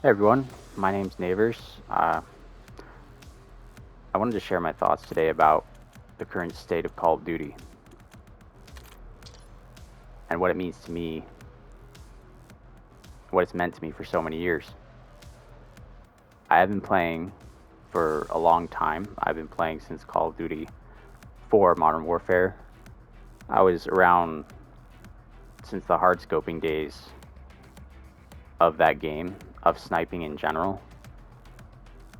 Hey everyone, my name's Neighbors. I wanted to share my thoughts today about the current state of Call of Duty and what it means to me, what it's meant to me for so many years. I have been playing for a long time. I've been playing since Call of Duty 4 Modern Warfare. I was around since the hard scoping days of that game, of sniping in general.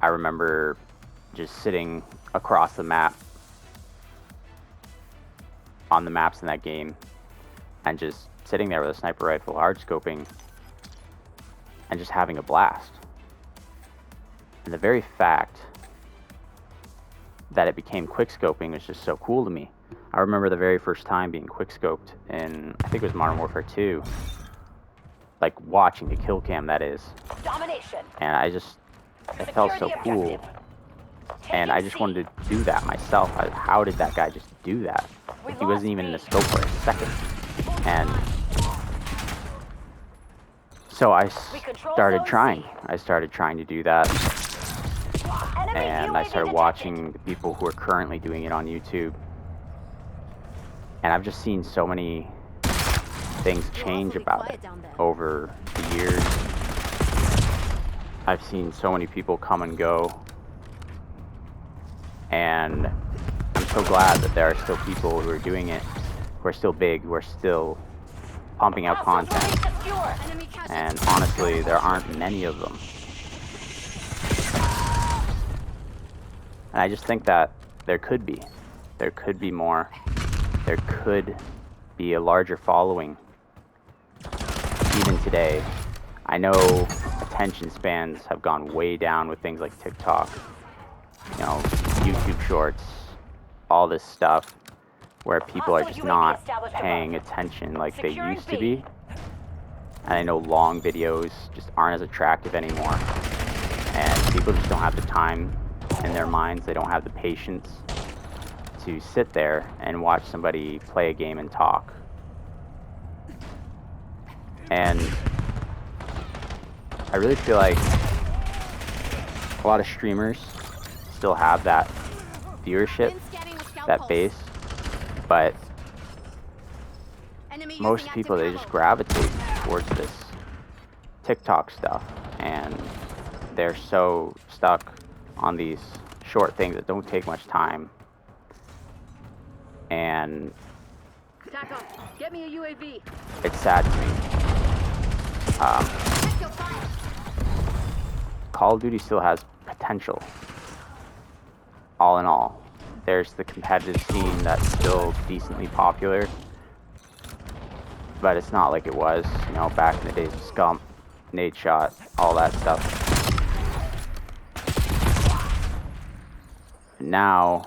I remember just sitting across the map on the maps in that game and just sitting there with a sniper rifle hard scoping and just having a blast. And the very fact that it became quick scoping was just so cool to me. I remember the very first time being quick scoped in, I think it was Modern Warfare 2, like watching the kill cam, that is. Domination. And it felt so cool. And I just wanted to do that myself. How did that guy just do that? Like, he wasn't even in the scope for a second. And so I started trying. I started trying to do that. And I started watching the people who are currently doing it on YouTube. And I've just seen so many things change about it over the years. I've seen so many people come and go. And I'm so glad that there are still people who are doing it, who are still big, who are still pumping out content. And honestly, there aren't many of them. And I just think that there could be more. There could be a larger following. Even today, I know attention spans have gone way down with things like TikTok, YouTube Shorts, all this stuff, where people are just not paying attention like they used to be. And I know long videos just aren't as attractive anymore. And people just don't have the time in their minds. They don't have the patience to sit there and watch somebody play a game and talk. And I really feel like a lot of streamers still have that viewership, that base, but most people, they just gravitate towards this TikTok stuff, and they're so stuck on these short things that don't take much time. And Get me a UAV. it's sad to me. Call of Duty still has potential. All in all, there's the competitive scene that's still decently popular, but it's not like it was, back in the days of Scump, Nade Shot, all that stuff. Now,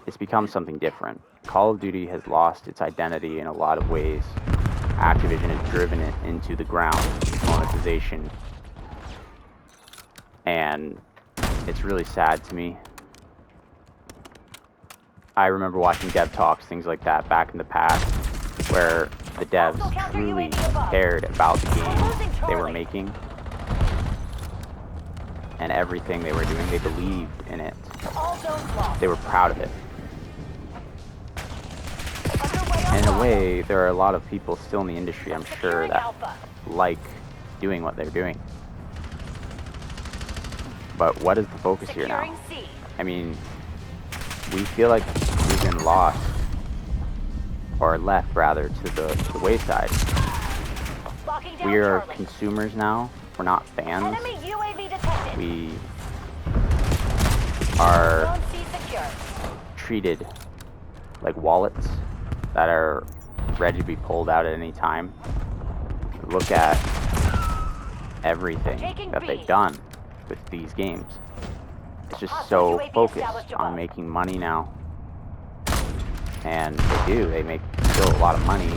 it's become something different. Call of Duty has lost its identity in a lot of ways. Activision has driven it into the ground, monetization. And it's really sad to me. I remember watching dev talks, things like that, back in the past, where the devs truly cared about the game they were making and everything they were doing. They believed in it. They were proud of it. And in a way, there are a lot of people still in the industry, I'm sure, that like doing what they're doing. But what is the focus here now? I mean, we feel like we've been lost, or left rather, to the wayside. We are consumers now. We're not fans. We are treated like wallets that are ready to be pulled out at any time. Look at everything that they've done with these games. It's just so focused on making money now. And they make still a lot of money.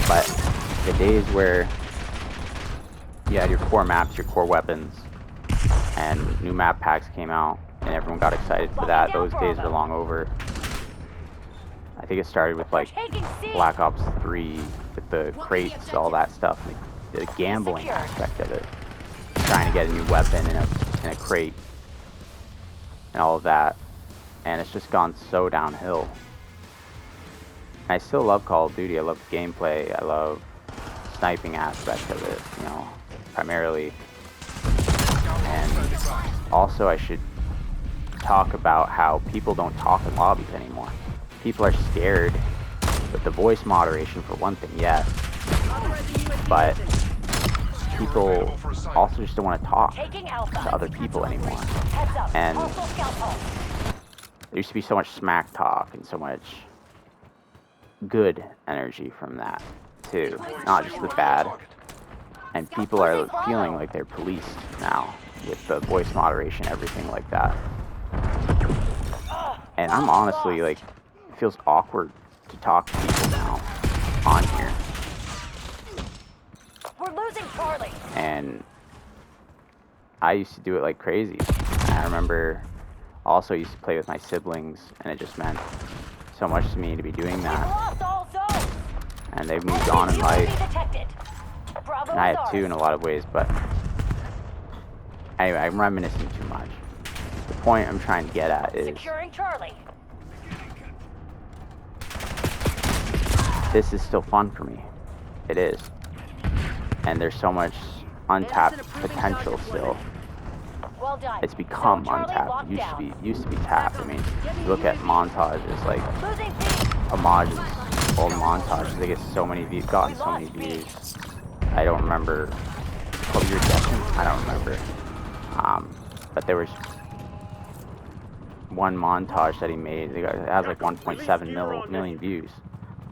But the days where you had your core maps, your core weapons, and new map packs came out, and everyone got excited for that, those days are long over. I think it started with like Taking C. Black Ops 3 with the crates, all that stuff, the gambling Secure. aspect of it. Trying to get a new weapon in a crate and all of that. And it's just gone so downhill. I still love Call of Duty. I love the gameplay. I love the sniping aspect of it, you know, primarily. And also I should talk about how people don't talk in lobbies anymore. People are scared with the voice moderation for one thing, yes. But people also just don't want to talk to other people anymore. And there used to be so much smack talk and so much good energy from that too, not just the bad. And people are feeling like they're policed now with the voice moderation, everything like that. And I'm honestly like, it feels awkward to talk to people now on here. We're losing Charlie. And I used to do it like crazy. And I remember also used to play with my siblings, and it just meant so much to me to be doing that. Lost all zones. And they've moved on in life. Detected. Bravo And I is had too in a lot of ways, but anyway, I'm reminiscing too much. The point I'm trying to get at is securing Charlie. this is still fun for me. It is. And there's so much untapped potential still. Well done. It's become Zone Charlie untapped. locked It down. used to be tapped. I mean, you look at montages, like Losing B. homages, old montages, they get so many views, gotten so many views. I don't remember. 12 Year Session? I don't remember. But there was one montage that he made. It has like 1.7 million views.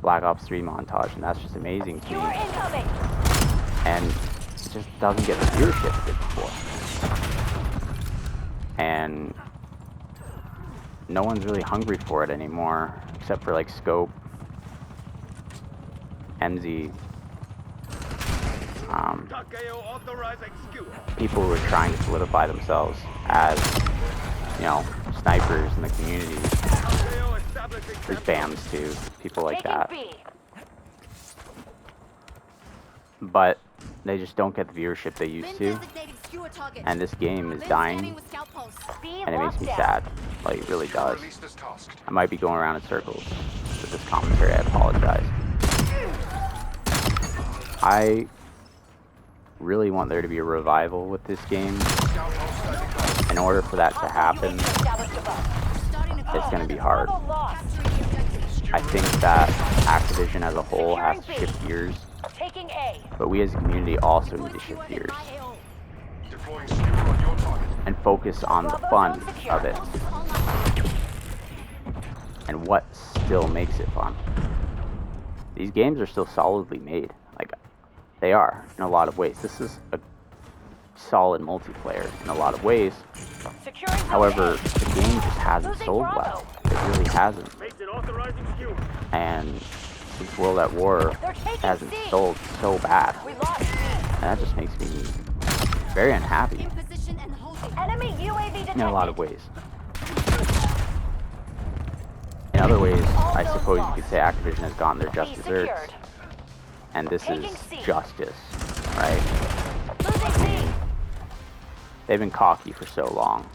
Black Ops 3 montage, and that's just amazing to me. You're incoming. And it just doesn't get the viewership it did before. And no one's really hungry for it anymore, except for like Scope, MZ. People who are trying to solidify themselves as, you know, snipers in the community. There's BAMs too, people like that. But they just don't get the viewership they used to. And this game is dying, and it makes me sad. Like, it really does. I might be going around in circles with this commentary, I apologize. I really want there to be a revival with this game. In order for that to happen, it's going to be hard. I think that Activision as a whole has to shift gears, but we as a community also need to shift gears and focus on the fun of it and what still makes it fun. These games are still solidly made. Like, they are in a lot of ways. This is a solid multiplayer in a lot of ways. However, the game just hasn't sold well. It really hasn't. And since World at War, it hasn't sold so bad. And that just makes me very unhappy in a lot of ways. In other ways, I suppose you could say Activision has gotten their just desserts. And this is justice, right? I mean, they've been cocky for so long,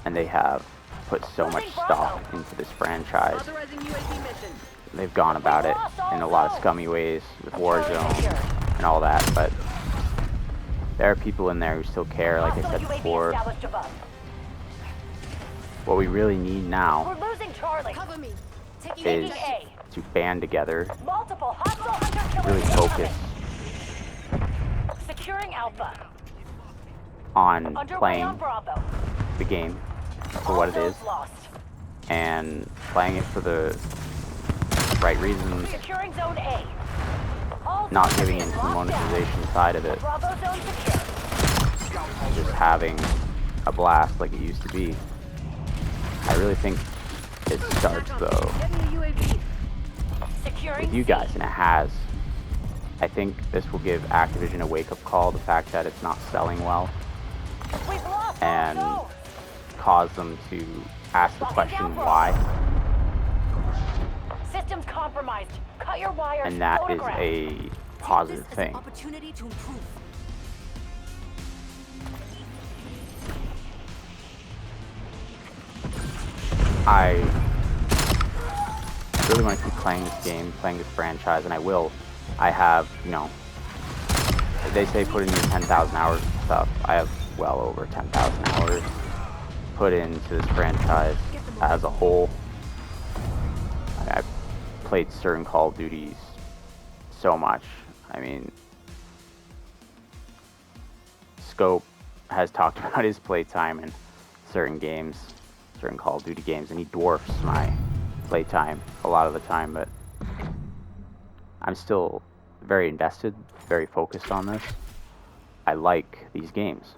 and they have put so much stock into this franchise. They've gone about it in a lot of scummy ways with Warzone and all that, but there are people in there who still care, like I said before. What we really need now is to band together, really focus on playing the game for what it is, and playing it for the right reasons, not giving into the monetization side of it, just having a blast like it used to be. I really think it starts though with you guys, and it has. I think this will give Activision a wake-up call, the fact that it's not selling well, and cause them to ask the question why. Systems compromised. Cut your wires. And that Go to is ground. a positive Take this as thing. an opportunity to improve. I really want to keep playing this game, playing this franchise, and I will. I have, you know, they say put in your 10,000 hours and stuff. I have well over 10,000 hours put into this franchise as a whole. I've played certain Call of Duties so much. I mean, Scope has talked about his playtime in certain games, certain Call of Duty games, and he dwarfs my playtime a lot of the time, but I'm still very invested, very focused on this. I like these games.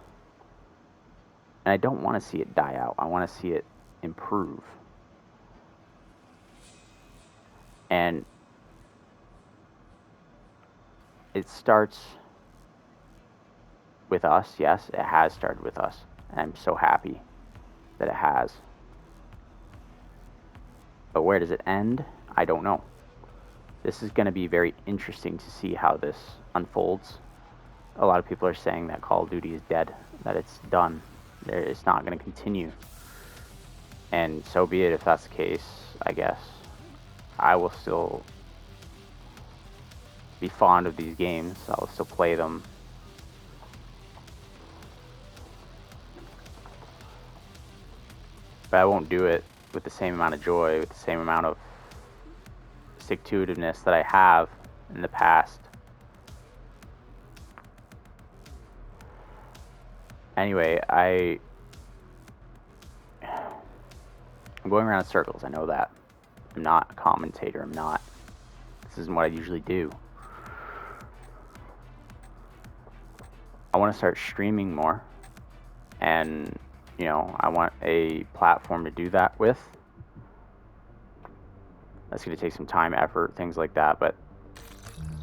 And I don't want to see it die out. I want to see it improve. And it starts with us, yes, it has started with us. And I'm so happy that it has. But where does it end? I don't know. This is going to be very interesting to see how this unfolds. A lot of people are saying that Call of Duty is dead, that it's done. It's not going to continue. And so be it if that's the case, I guess. I will still be fond of these games. I'll still play them. But I won't do it with the same amount of joy, with the same amount of stick-to-itiveness that I have in the past. Anyway, I'm going around in circles, I know that. I'm not a commentator, this isn't what I usually do. I want to start streaming more, and, you know, I want a platform to do that with. That's going to take some time, effort, things like that, but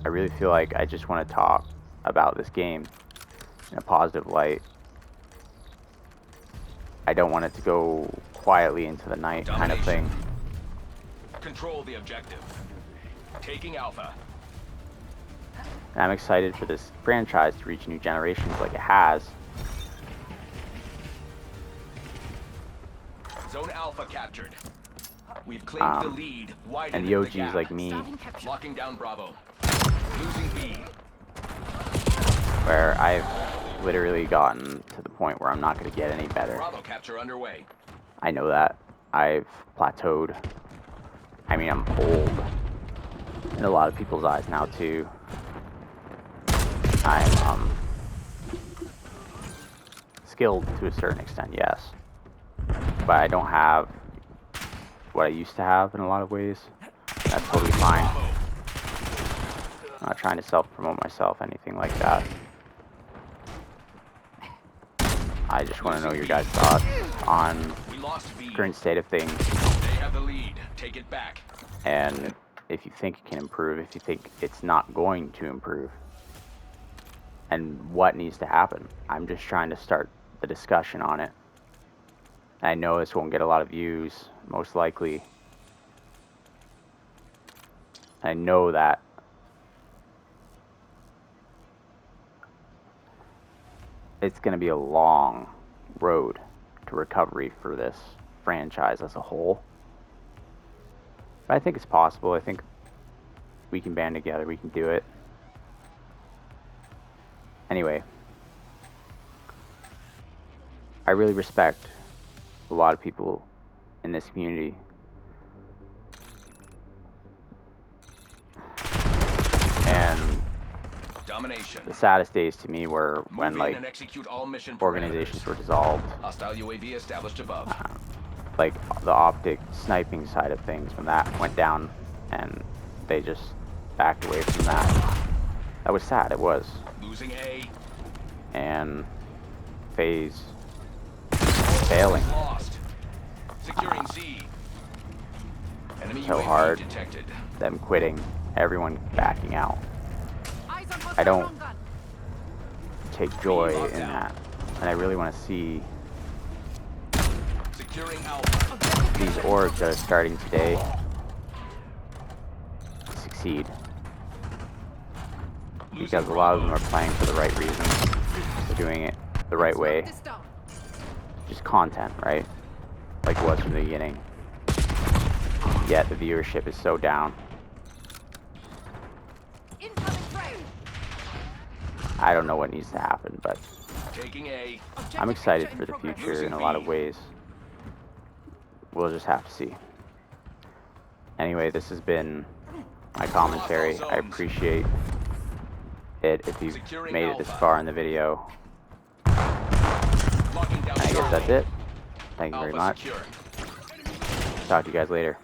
I really feel like I just want to talk about this game in a positive light. I don't want it to go quietly into the night kind of thing. Control the objective. Taking Alpha. And I'm excited for this franchise to reach new generations like it has. Zone Alpha captured. We've claimed the lead. And the OGs like me, Locking down Bravo. Losing B. where I've literally gotten to the point where I'm not going to get any better. Bravo capture underway. I know that. I've plateaued. I mean, I'm old in a lot of people's eyes now too. I'm skilled to a certain extent, yes, but I don't have what I used to have in a lot of ways. That's totally fine. I'm not trying to self-promote myself, anything like that. I just want to know your guys' thoughts on the current state of things. They have the lead. Take it back. And if you think it can improve, if you think it's not going to improve, and what needs to happen. I'm just trying to start the discussion on it. I know this won't get a lot of views, most likely. I know that it's going to be a long road to recovery for this franchise as a whole. But I think it's possible. I think we can band together. We can do it. Anyway, I really respect a lot of people in this community. And Domination. the saddest days to me were when, Move in like, and execute all mission organizations parameters. were dissolved. Hostile UAV established above. Like the optic sniping side of things, when that went down and they just backed away from that. That was sad, it was. Losing A. And phase failing Lost. Securing Z. Enemy so UAV hard, detected. them quitting, everyone backing out. I don't take joy in that, and I really want to see Securing Alpha. these orbs that are starting today succeed. Because a lot of them are playing for the right reasons. They're doing it the right way. Just content, right? Like it was from the beginning. Yet the viewership is so down. I don't know what needs to happen, but Taking A. I'm excited for the future in a lot of ways. We'll just have to see. Anyway, this has been my commentary. I appreciate it if you've made it this far in the video. I guess that's it. Thank you very much. Talk to you guys later.